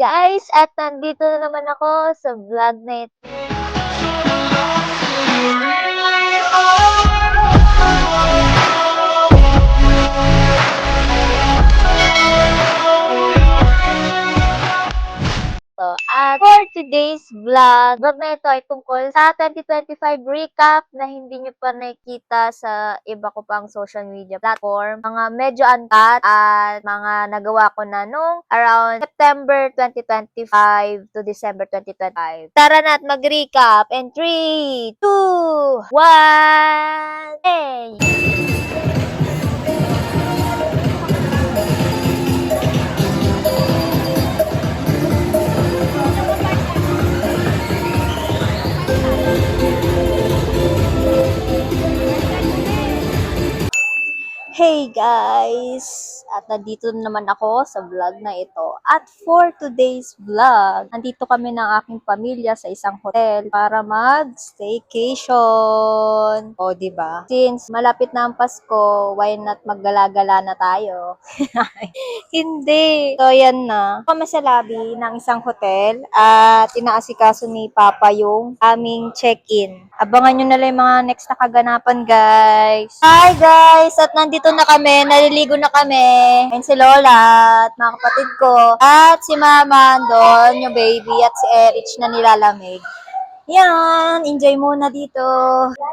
guys! At nandito na naman ako sa vlog na ito. At for today's vlog na ito ay tungkol sa 2025 recap na hindi nyo pa nakikita sa iba ko pang social media platform. Mga medyo uncut at mga nagawa ko na nung around September 2025 to December 2025. Tara na at mag-recap in 3, 2, 1, hey! Hey guys! At nandito naman ako sa vlog na ito. At for today's vlog, nandito kami ng aking pamilya sa isang hotel para mag-staycation. O, diba? Since malapit na ang Pasko, why not maggala-gala na tayo? Hindi. So, yan na. Kami sa lobby ng isang hotel at inaasikaso ni Papa yung aming check-in. Abangan nyo na lang yung mga next na kaganapan, guys. Hi, guys! At nandito na kami. Naliligo na kami. And si Lola at mga kapatid ko. At si Mama doon, yung baby. At si Erich na nilalamig. Yan, enjoy muna dito.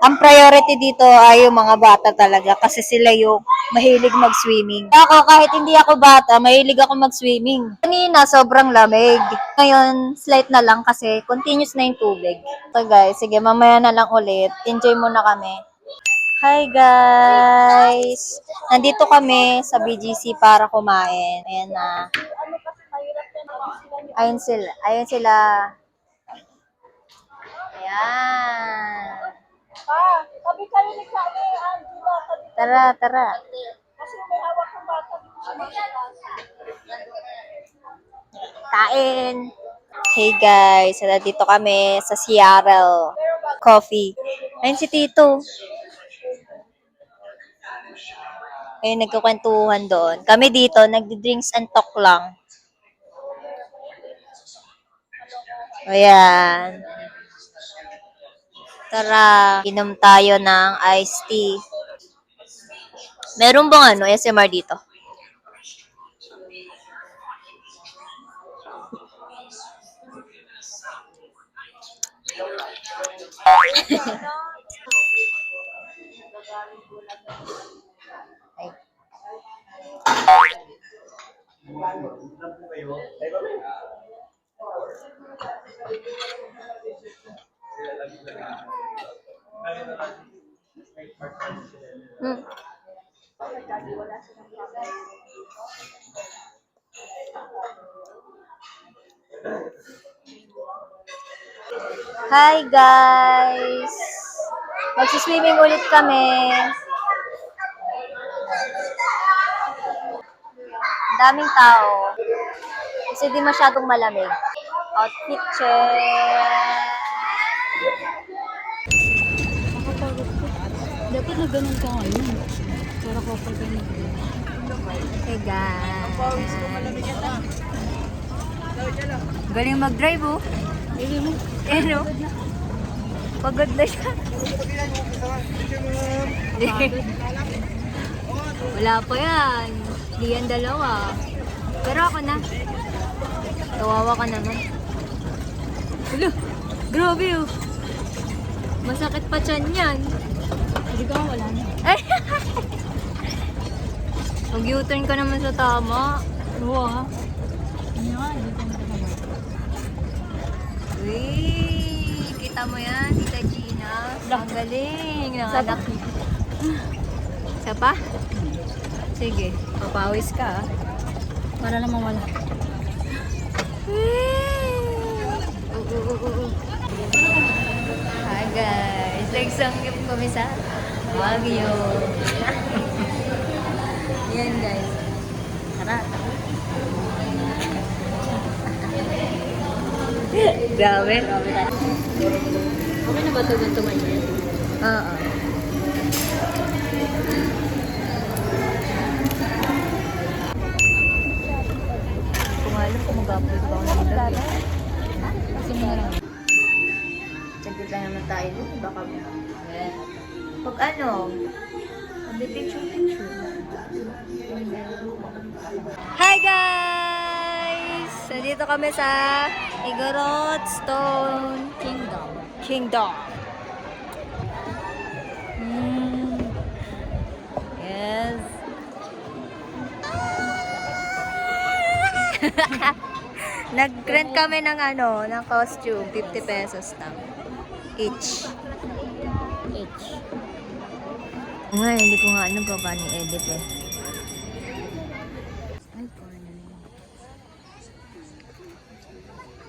Ang priority dito ay yung mga bata talaga kasi sila yung mahilig mag-swimming. Ako, kahit hindi ako bata, mahilig ako mag-swimming. Kanina, sobrang lamig. Ngayon, slight na lang kasi continuous na yung tubig. So guys, sige, mamaya na lang ulit. Enjoy muna kami. Hi guys! Nandito kami sa BGC para kumain. Ayan na. Ayun sila. Ayun sila. Ayan. Sabi kayo ni Kami, Angela, sabi Tara, tara. kasi may hawak ng bata. Kain. Hey guys, nandito kami sa Seattle Coffee. Ayun si Tito. Ayun, nagkukwentuhan doon. Kami dito, nagdi-drinks and talk lang. Ayan. Tara, inom tayo ng iced tea. Meron bang SMR dito? Ay. Hmm. Hi guys! Magsiswimming ulit kami. Ang daming tao. Kasi di masyadong malamig. Outfit check. Nakapagod ko. Dapat na ganun ka ngayon. Para kapag ganun. Hey guys. Galing mag-drive oh. Pero, pagod na siya. Wala pa yan. Hindi yan dalawa. Pero ako na. Kawawa ka naman. Hala, grabe oh. Masakit pa tiyan yan. Hindi ka wala na. Ay! Mag-U-turn ka naman sa tama. Oo ha. Ano nga, hindi ka nakakama. Uy, kita mo yan, Tita Gina. Ang galing ng anak niya. Isa pa? Sige, papawis ka ah. Para naman wala. Hi guys, nagsanggip kami sa Baguio. Yan guys. Tara. Grabe. Okay na ba ito ganito mainit? Oo. Kung alam kung mag-upload ba ako ng vlog? Gusto mo na lang. Saglit lang naman tayo dun. Baka pag ano, picture. Hi guys! So dito kami sa Igorot Stone Kingdom. Yes. Nag-rent kami ng ng costume, 50 pesos lang. Each. Ngayon, hindi ko nga alam pa paano i-edit eh. Ay, corner.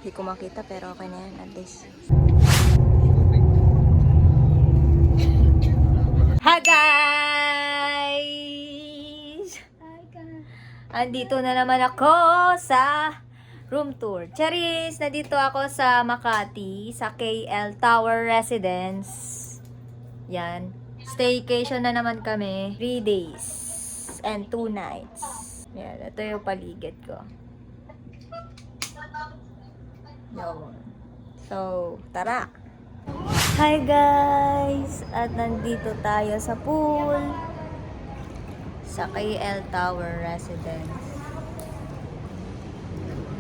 Hindi ko makita pero okay na yan at least. Hi guys! Andito na naman ako sa room tour. Charis! Nandito ako sa Makati, sa KL Tower Residence. Yan. Staycation na naman kami. 3 days and 2 nights. Yan. Ito yung paligid ko. Yun. So, tara! Hi guys! At nandito tayo sa pool. Sa KL Tower Residence.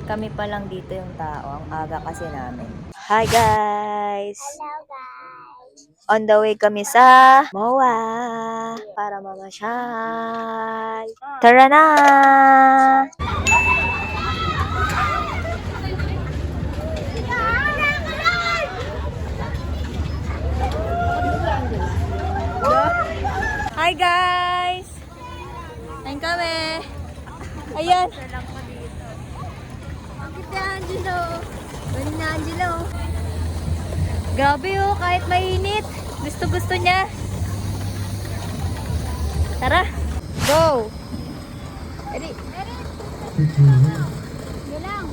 Kami pa lang dito yung tao. Ang aga kasi namin. Hi guys! Hello guys! On the way kami sa MOA para mamasyal. Tara na! Hi guys! Ayun kami. Ayan. Bakit na Angelo? Galing na Angelo. Grabe oh, kahit mainit. Gusto niya. Tara. Go! Ready? Yun lang.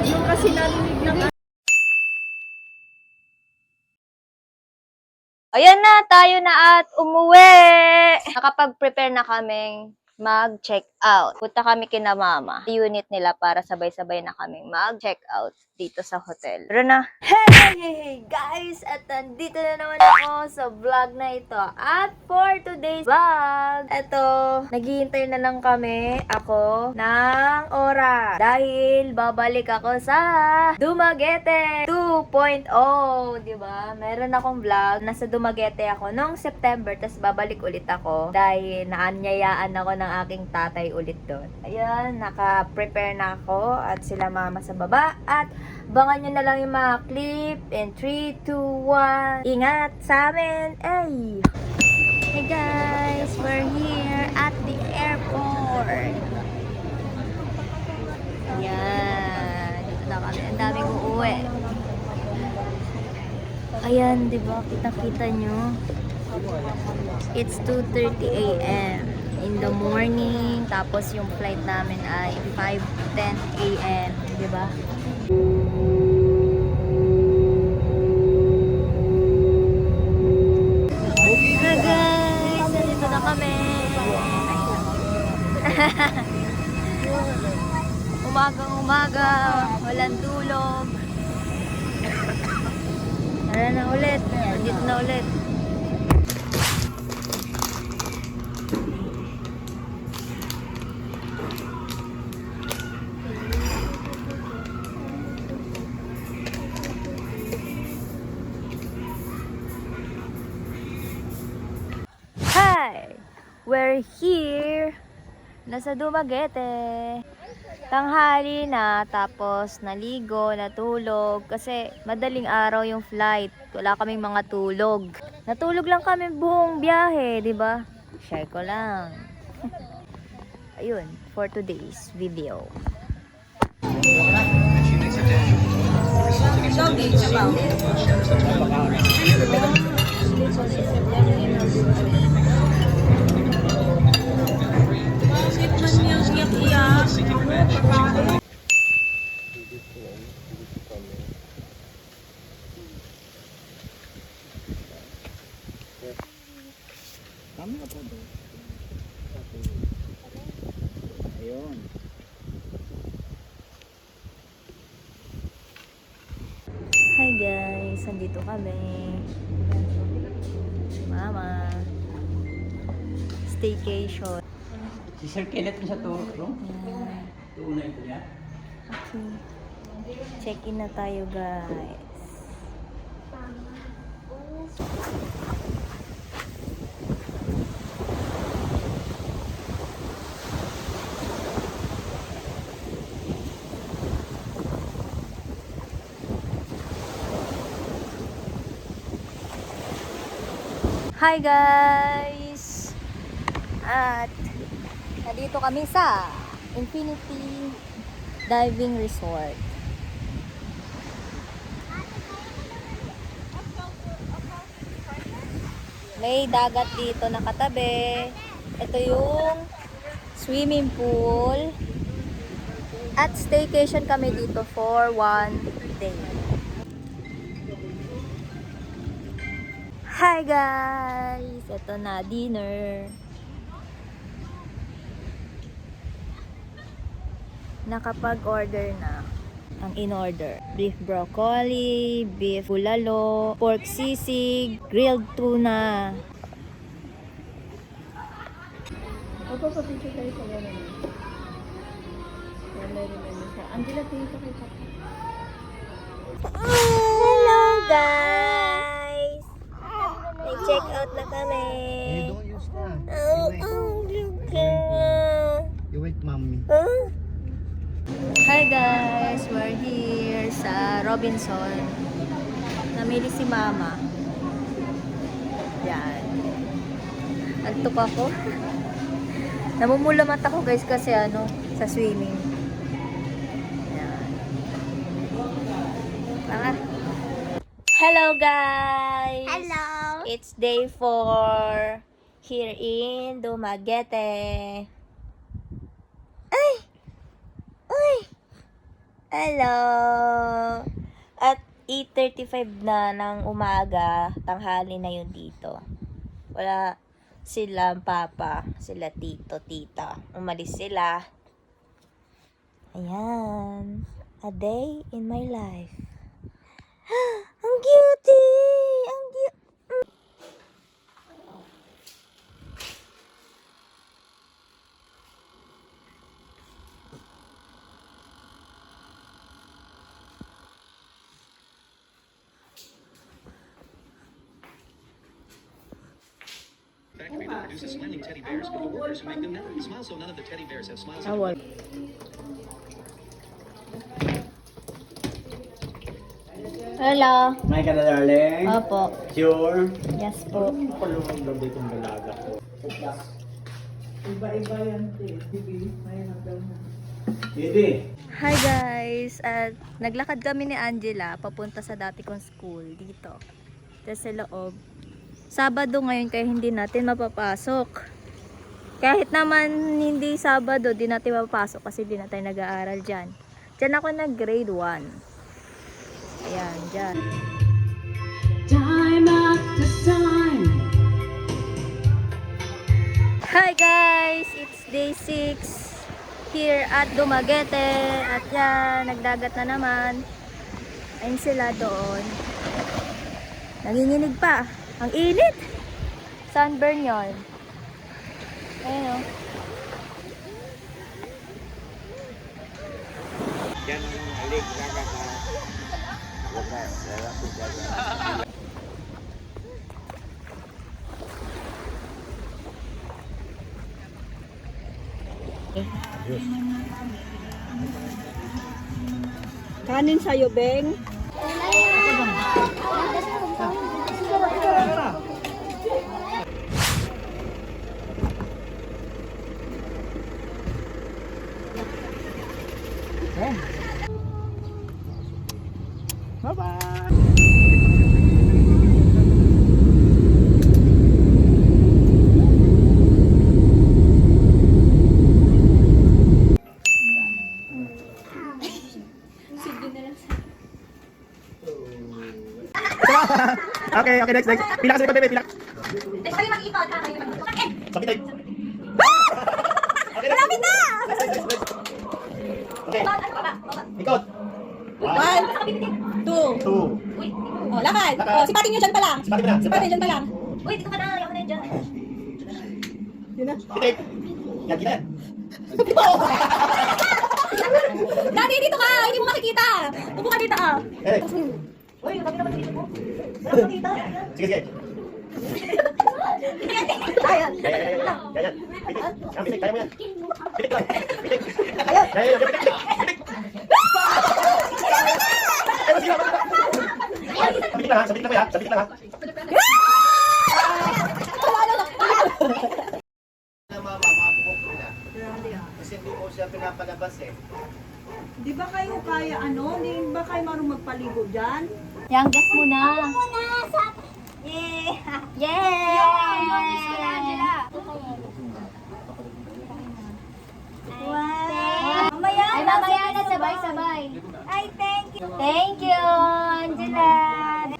Yung kasi narinig lang. Ayan na, tayo na at umuwi. Nakapag-prepare na kaming mag-check out. Punta kami kina mama. Unit nila para sabay-sabay na kaming mag-check out dito sa hotel. Tara na. Hey guys! At nandito na naman ako sa vlog na ito. At for today's vlog, ito, naghihintay na lang kami ako ng oras. Dahil babalik ako sa Dumaguete 2.0. Diba? Meron akong vlog. Nasa Dumaguete ako nung September. Tapos babalik ulit ako. Dahil naanyayaan ako ng aking tatay ulit doon. Ayan, naka-prepare na ako. At sila mama sa baba. At abangan nyo na lang yung mga clip in 3, 2, 1. Ingat sa amin! Ay! Hey guys! We're here at the airport. Ayan. Dito na kami. Ang daming uuwi. Ayan, di ba? Kita-kita nyo. It's 2:30 a.m. in the morning. Tapos yung flight namin ay 5:10 a.m. Di ba? Hi guys! Nandito na kami! Umagang-umaga, walang tulog. Tara na ulit. Nandito na ulit. Hi! We're here! Nasa Dumaguete. Tanghali na, tapos naligo, natulog. Kasi madaling araw yung flight. Wala kaming mga tulog. Natulog lang kami buong biyahe, di ba? Share ko lang. Ayun, for today's video. Ayun. Hi guys, andito kami. Mama. Staycation. Si Sir Kenneth mo sa tour, no? Yan. Tuunay ko niya. Okay. Check-in na tayo guys. Hi guys! At nandito kami sa Infinity Diving Resort. May dagat dito na katabi. Ito yung swimming pool. At staycation kami dito for 1 day. Hi guys! Ito na, dinner. Nakapag-order na. Ang in-order: beef broccoli, beef bulalo, pork sisig, grilled tuna. Magpapapicture tayo sa gano'n. Angela, tingin ka kay Papa. Hello guys! May check out na kami. Don't use that. Look at. You wait, mommy. Hi guys! We're here sa Robinson. Namili si Mama. Yan. Antok ako. Namumula mata ko guys kasi sa swimming. Yan. Tara. Hello guys! Hello. It's day 4 here in Dumaguete. Ay! Uy! Hello! At 8:35 na ng umaga, tanghali na yun dito. Wala sila papa, sila tito, tita. Umalis sila. Ayan. A day in my life. Ang cutie! Ang cute! Factory that produces smiling teddy bears with the workers who make them never smile, so none of the teddy bears have smiles. Hello! May ka na, darling? Opo. Sure? Yes po. Palunod gabi kong dalaga ko. Iba-iba yan, Bibi. Bibi. Hi guys! At naglakad kami ni Angela papunta sa dati kong school dito. Dito sa loob. Sabado ngayon kaya hindi natin mapapasok. Kahit naman hindi Sabado, di natin mapapasok kasi di na tayo nag-aaral dyan. Dyan ako nag-grade 1. Ayan, dyan. Time after time. Hi guys! It's day 6 here at Dumaguete. At yan, nagdagat na naman. Ayun sila doon. Nanginginig pa. Ang init! Sunburn yun. Ayun o. Yan ang halik dagat na. Kanin sa'yo, Beng. Bye-bye! Okay, next. Pila kasi ito, bebe, pila. Kayo mag-ipag, kayo mag-ipag. Bitik. Malapit na! Okay. Ikot. 1, 2. 2. Oh, lakad. Lakad. Oh, sipatin nyo dyan pa lang. Sipatin mo na. Sipatin dyan pa lang. Uy, dito ka na. Ayaw ko na yun dyan. Yun na. Bitik. Yan, gila. Daddy, dito ka. Hindi mo makikita. Upo ka dito, ah. Eh. Uy, kami naman dito mo. Wala ko dito. Sige, sige. Ayan. Yan. Bitik. Yan, bitik. Kaya mo yan. Bitik lang. Bitik. Yan, yan, bitik. Bitik. Eh, sige, bitik lang ha. Sa bitik lang ha. Sa bitik lang ha. Kasi hindi mo siya pinapalabas eh. Di ba kayo kaya Di ba kayo marunong magpaligo dyan? Yang, guess mo na. Yay! Yay! Wow! Mamaya na sabay-sabay. Ay, thank you. Thank you, Angela.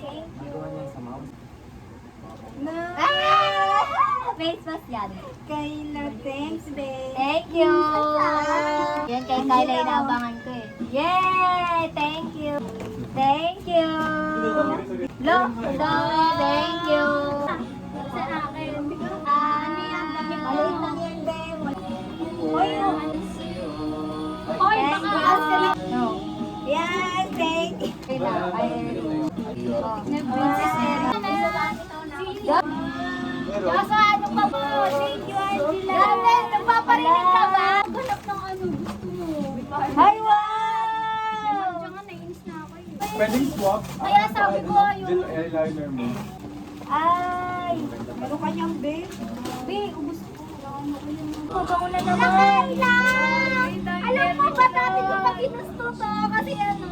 Thank you. Face mask yan. Kayla, thanks, babe. Thank you. Yan kay Kyla inaabangan ko eh. Yay! Thank you. Thank you. Lo, sorry, thank you. Sa akin. Maliit lang yan, babe. Hoy, no. Hoy, baka. No. Yes, thank you. Princess Mary. Nasa ano pa po? Thank you, Angela. Dahil, nagpaparinig ka ba? Ganap ng ano gusto mo. Ay, wow! Nainis na ako eh. Pwedeng swap. Kaya sabi ko Gel yung... eyeliner mo. Ay! Meron ka niyang, babe? Babe, ubus ko. Mabango na naman. Nakailan! Alam mo ba dati ko pag inusto to? Kasi ano,